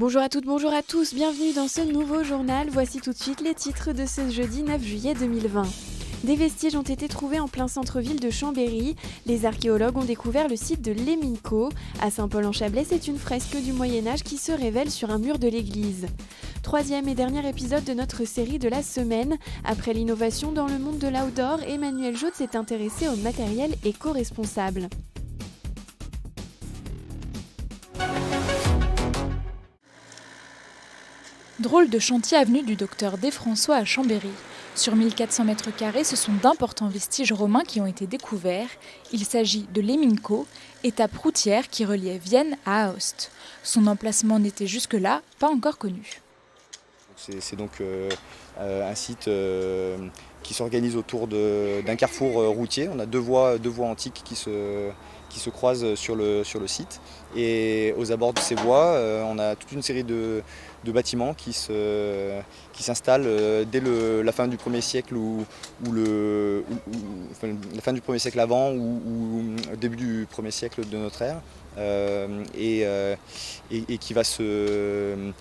Bonjour à toutes, bonjour à tous, bienvenue dans ce nouveau journal. Voici tout de suite les titres de ce jeudi 9 juillet 2020. Des vestiges ont été trouvés en plein centre-ville de Chambéry. Les archéologues ont découvert le site de l'Eminco. À Saint-Paul-en-Chablais, c'est une fresque du Moyen-Âge qui se révèle sur un mur de l'église. Troisième et dernier épisode de notre série de la semaine. Après l'innovation dans le monde de l'outdoor, Emmanuel Jaude s'est intéressé au matériel éco-responsable. Drôle de chantier avenue du Docteur Desfrançois à Chambéry. Sur 1400 m², ce sont d'importants vestiges romains qui ont été découverts. Il s'agit de l'Eminco, étape routière qui reliait Vienne à Aoste. Son emplacement n'était jusque-là pas encore connu. C'est donc un site qui s'organise autour d'un carrefour routier. On a deux voies antiques qui se croisent sur le site. Et aux abords de ces voies, on a toute une série de bâtiments qui s'installent dès la fin du 1er siècle la fin du 1er siècle avant ou début du 1er siècle de notre ère. Et qui va ce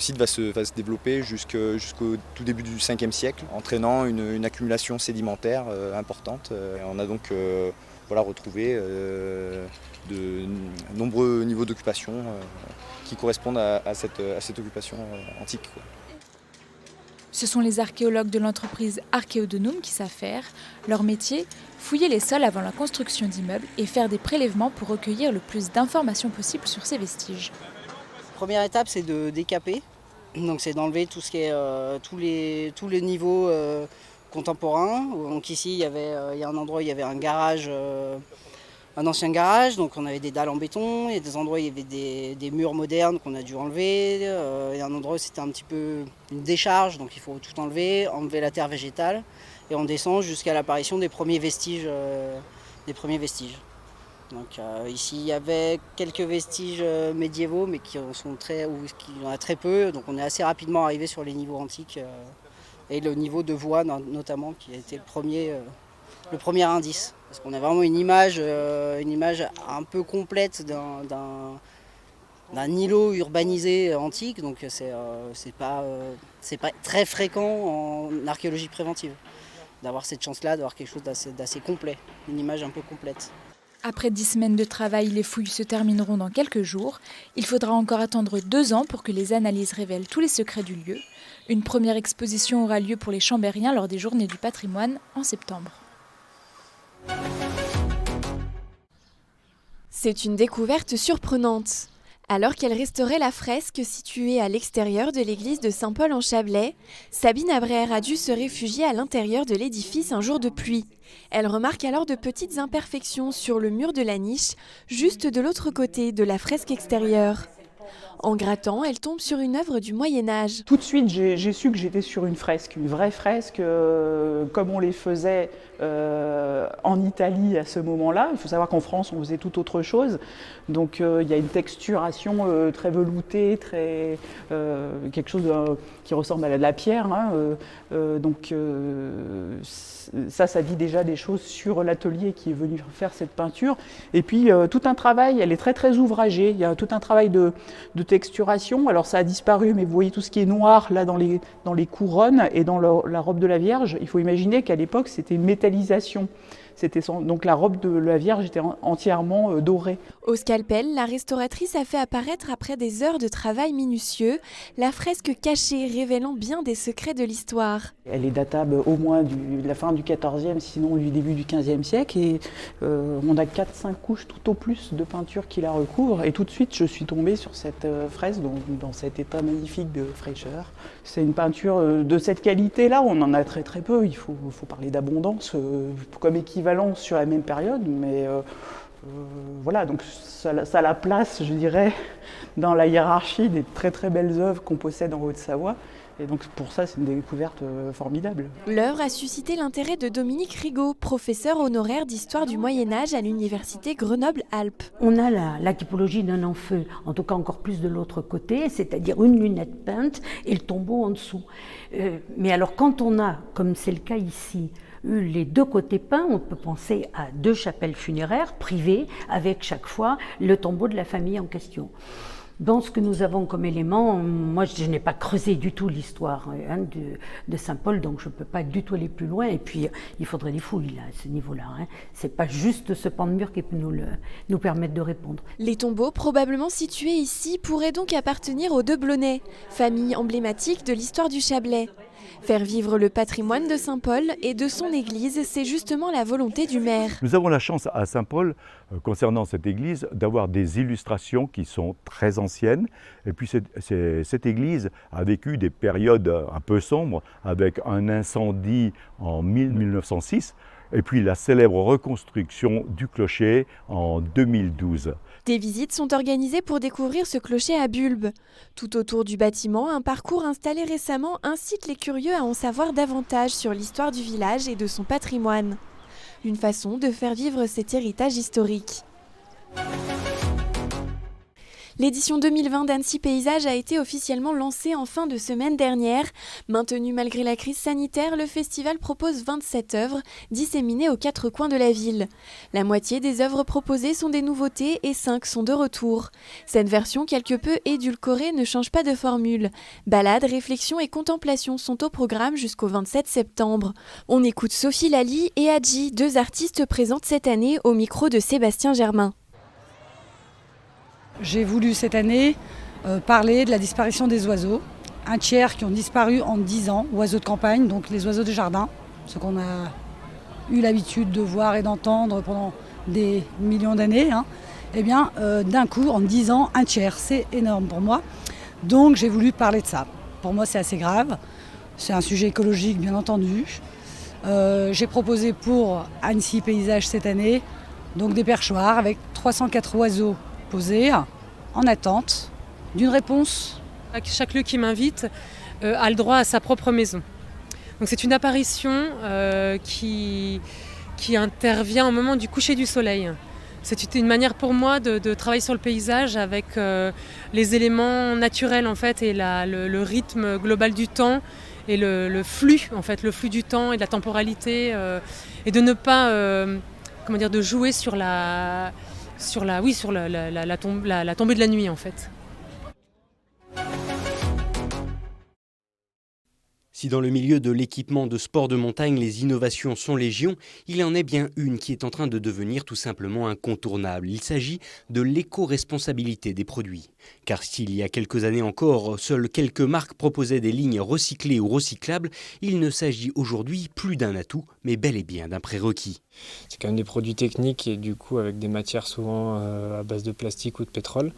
site va se développer jusqu'au tout début du 5e siècle, entraînant une accumulation sédimentaire importante. On a donc retrouvé de nombreux niveaux d'occupation qui correspondent à cette occupation antique. Ce sont les archéologues de l'entreprise Archéodonum qui savent faire. Leur métier, fouiller les sols avant la construction d'immeubles et faire des prélèvements pour recueillir le plus d'informations possible sur ces vestiges. Première étape, c'est de décaper. Donc c'est d'enlever tout ce qui est tous les niveaux contemporains. Donc ici, il y a un endroit où il y avait un garage, un ancien garage, donc on avait des dalles en béton. Il y a des endroits où il y avait des murs modernes qu'on a dû enlever. Il y a un endroit où c'était un petit peu une décharge, donc il faut tout enlever la terre végétale. Et on descend jusqu'à l'apparition des premiers vestiges. Donc ici il y avait quelques vestiges médiévaux, mais qui en a très peu. Donc on est assez rapidement arrivé sur les niveaux antiques et le niveau de voie notamment, qui a été le premier indice. Parce qu'on a vraiment une image un peu complète d'un îlot urbanisé antique. Donc c'est pas très fréquent en archéologie préventive d'avoir cette chance-là, d'avoir quelque chose d'assez complet, une image un peu complète. Après 10 semaines de travail, les fouilles se termineront dans quelques jours. Il faudra encore attendre 2 ans pour que les analyses révèlent tous les secrets du lieu. Une première exposition aura lieu pour les Chambériens lors des Journées du patrimoine en septembre. C'est une découverte surprenante. Alors qu'elle restaurait la fresque située à l'extérieur de l'église de Saint-Paul-en-Chablais, Sabine Abraer a dû se réfugier à l'intérieur de l'édifice un jour de pluie. Elle remarque alors de petites imperfections sur le mur de la niche, juste de l'autre côté de la fresque extérieure. En grattant, elle tombe sur une œuvre du Moyen-Âge. Tout de suite, j'ai su que j'étais sur une fresque, une vraie fresque, comme on les faisait en Italie à ce moment-là. Il faut savoir qu'en France, on faisait tout autre chose. Donc il y a une texturation très veloutée, quelque chose qui ressemble à de la pierre. Ça dit déjà des choses sur l'atelier qui est venu faire cette peinture. Et puis tout un travail, elle est très très ouvragée. Il y a tout un travail de texturation. Alors ça a disparu, mais vous voyez tout ce qui est noir là dans les couronnes et dans la robe de la Vierge. Il faut imaginer qu'à l'époque, c'était une métallisation. Donc la robe de la Vierge était entièrement dorée. Au scalpel, la restauratrice a fait apparaître, après des heures de travail minutieux, la fresque cachée révélant bien des secrets de l'histoire. Elle est datable au moins de la fin du XIVe, sinon du début du XVe siècle. Et on a 4-5 couches tout au plus de peinture qui la recouvrent. Et tout de suite, je suis tombée sur cette fresque dans cet état magnifique de fraîcheur. C'est une peinture de cette qualité-là, on en a très très peu. Il faut parler d'abondance comme équivalent sur la même période, mais voilà, donc ça a la place, je dirais, dans la hiérarchie des très très belles œuvres qu'on possède en Haute-Savoie. Et donc pour ça, c'est une découverte formidable. L'œuvre a suscité l'intérêt de Dominique Rigaud, professeur honoraire d'histoire du Moyen-Âge à l'université Grenoble-Alpes. On a la typologie d'un en-feu, en tout cas encore plus de l'autre côté, c'est-à-dire une lunette peinte et le tombeau en dessous. Mais alors quand on a, comme c'est le cas ici, les deux côtés peints, on peut penser à 2 chapelles funéraires privées avec chaque fois le tombeau de la famille en question. Dans ce que nous avons comme élément, moi je n'ai pas creusé du tout l'histoire de Saint-Paul, donc je ne peux pas du tout aller plus loin. Et puis il faudrait des fouilles là, à ce niveau-là. C'est pas juste ce pan de mur qui peut nous permettre de répondre. Les tombeaux, probablement situés ici, pourraient donc appartenir aux Deblonais, famille emblématique de l'histoire du Chablais. Faire vivre le patrimoine de Saint-Paul et de son église, c'est justement la volonté du maire. Nous avons la chance à Saint-Paul, concernant cette église, d'avoir des illustrations qui sont très anciennes. Et puis cette église a vécu des périodes un peu sombres, avec un incendie en 1906, et puis la célèbre reconstruction du clocher en 2012. Des visites sont organisées pour découvrir ce clocher à bulbe. Tout autour du bâtiment, un parcours installé récemment incite les curieux à en savoir davantage sur l'histoire du village et de son patrimoine. Une façon de faire vivre cet héritage historique. L'édition 2020 d'Annecy Paysages a été officiellement lancée en fin de semaine dernière. Maintenu malgré la crise sanitaire, le festival propose 27 œuvres disséminées aux 4 coins de la ville. La moitié des œuvres proposées sont des nouveautés et 5 sont de retour. Cette version quelque peu édulcorée ne change pas de formule. Balades, réflexions et contemplations sont au programme jusqu'au 27 septembre. On écoute Sophie Lally et Adji, 2 artistes présentes cette année au micro de Sébastien Germain. J'ai voulu cette année parler de la disparition des oiseaux. Un tiers qui ont disparu en 10 ans, oiseaux de campagne, donc les oiseaux de jardin, ce qu'on a eu l'habitude de voir et d'entendre pendant des millions d'années. Eh bien, d'un coup, en 10 ans, un tiers, c'est énorme pour moi. Donc j'ai voulu parler de ça. Pour moi, c'est assez grave. C'est un sujet écologique, bien entendu. J'ai proposé pour Annecy Paysages cette année donc des perchoirs avec 304 oiseaux posé en attente d'une réponse. Chaque lieu qui m'invite a le droit à sa propre maison. Donc c'est une apparition qui intervient au moment du coucher du soleil. C'est une manière pour moi de travailler sur le paysage avec les éléments naturels en fait, et le rythme global du temps et le flux du temps et de la temporalité et de ne pas de jouer sur la tombée de la nuit en fait. Si dans le milieu de l'équipement de sport de montagne, les innovations sont légion, il en est bien une qui est en train de devenir tout simplement incontournable. Il s'agit de l'éco-responsabilité des produits. Car s'il y a quelques années encore, seules quelques marques proposaient des lignes recyclées ou recyclables, il ne s'agit aujourd'hui plus d'un atout, mais bel et bien d'un prérequis. C'est quand même des produits techniques et du coup avec des matières souvent à base de plastique ou de pétrole.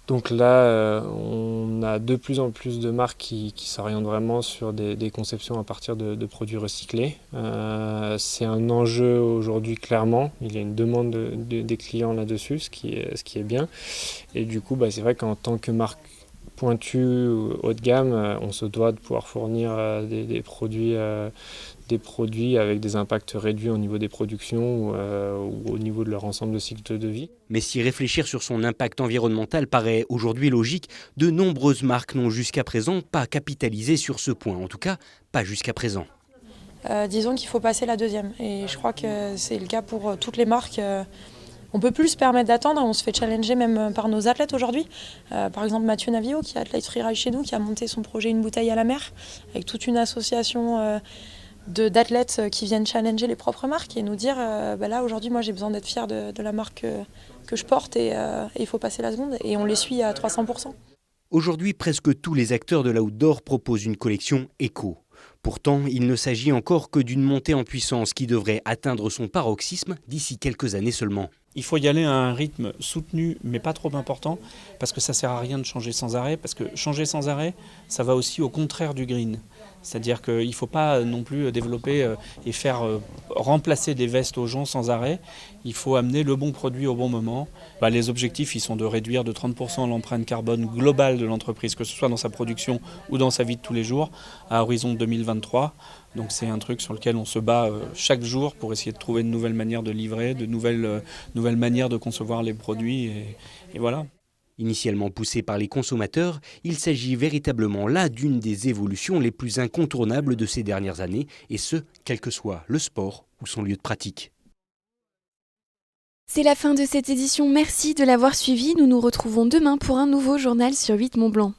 Donc là, on a de plus en plus de marques qui s'orientent vraiment sur des conceptions à partir de produits recyclés. C'est un enjeu aujourd'hui clairement. Il y a une demande des clients là-dessus, ce qui est bien. Et du coup, c'est vrai qu'en tant que marque pointue ou haut de gamme, on se doit de pouvoir fournir des produits avec des impacts réduits au niveau des productions ou au niveau de leur ensemble de cycle de vie. Mais si réfléchir sur son impact environnemental paraît aujourd'hui logique, de nombreuses marques n'ont jusqu'à présent pas capitalisé sur ce point, en tout cas pas jusqu'à présent. Disons qu'il faut passer la deuxième et je crois que c'est le cas pour toutes les marques. On ne peut plus se permettre d'attendre, on se fait challenger même par nos athlètes aujourd'hui. Par exemple Mathieu Navio qui est athlète freeride chez nous, qui a monté son projet Une bouteille à la mer avec toute une association d'athlètes qui viennent challenger les propres marques et nous dire là aujourd'hui moi j'ai besoin d'être fier de la marque que je porte et il faut passer la seconde et on les suit à 300%. Aujourd'hui, presque tous les acteurs de l'outdoor proposent une collection éco. Pourtant, il ne s'agit encore que d'une montée en puissance qui devrait atteindre son paroxysme d'ici quelques années seulement. Il faut y aller à un rythme soutenu mais pas trop important parce que ça ne sert à rien de changer sans arrêt, parce que changer sans arrêt, ça va aussi au contraire du green. C'est-à-dire qu'il ne faut pas non plus développer et faire remplacer des vestes aux gens sans arrêt. Il faut amener le bon produit au bon moment. Les objectifs, ils sont de réduire de 30% l'empreinte carbone globale de l'entreprise, que ce soit dans sa production ou dans sa vie de tous les jours, à horizon 2023. Donc c'est un truc sur lequel on se bat chaque jour pour essayer de trouver de nouvelles manières de livrer, de nouvelles manières de concevoir les produits. Et voilà. Initialement poussé par les consommateurs, il s'agit véritablement là d'une des évolutions les plus incontournables de ces dernières années, et ce, quel que soit le sport ou son lieu de pratique. C'est la fin de cette édition, merci de l'avoir suivi. Nous nous retrouvons demain pour un nouveau journal sur 8 Mont Blanc.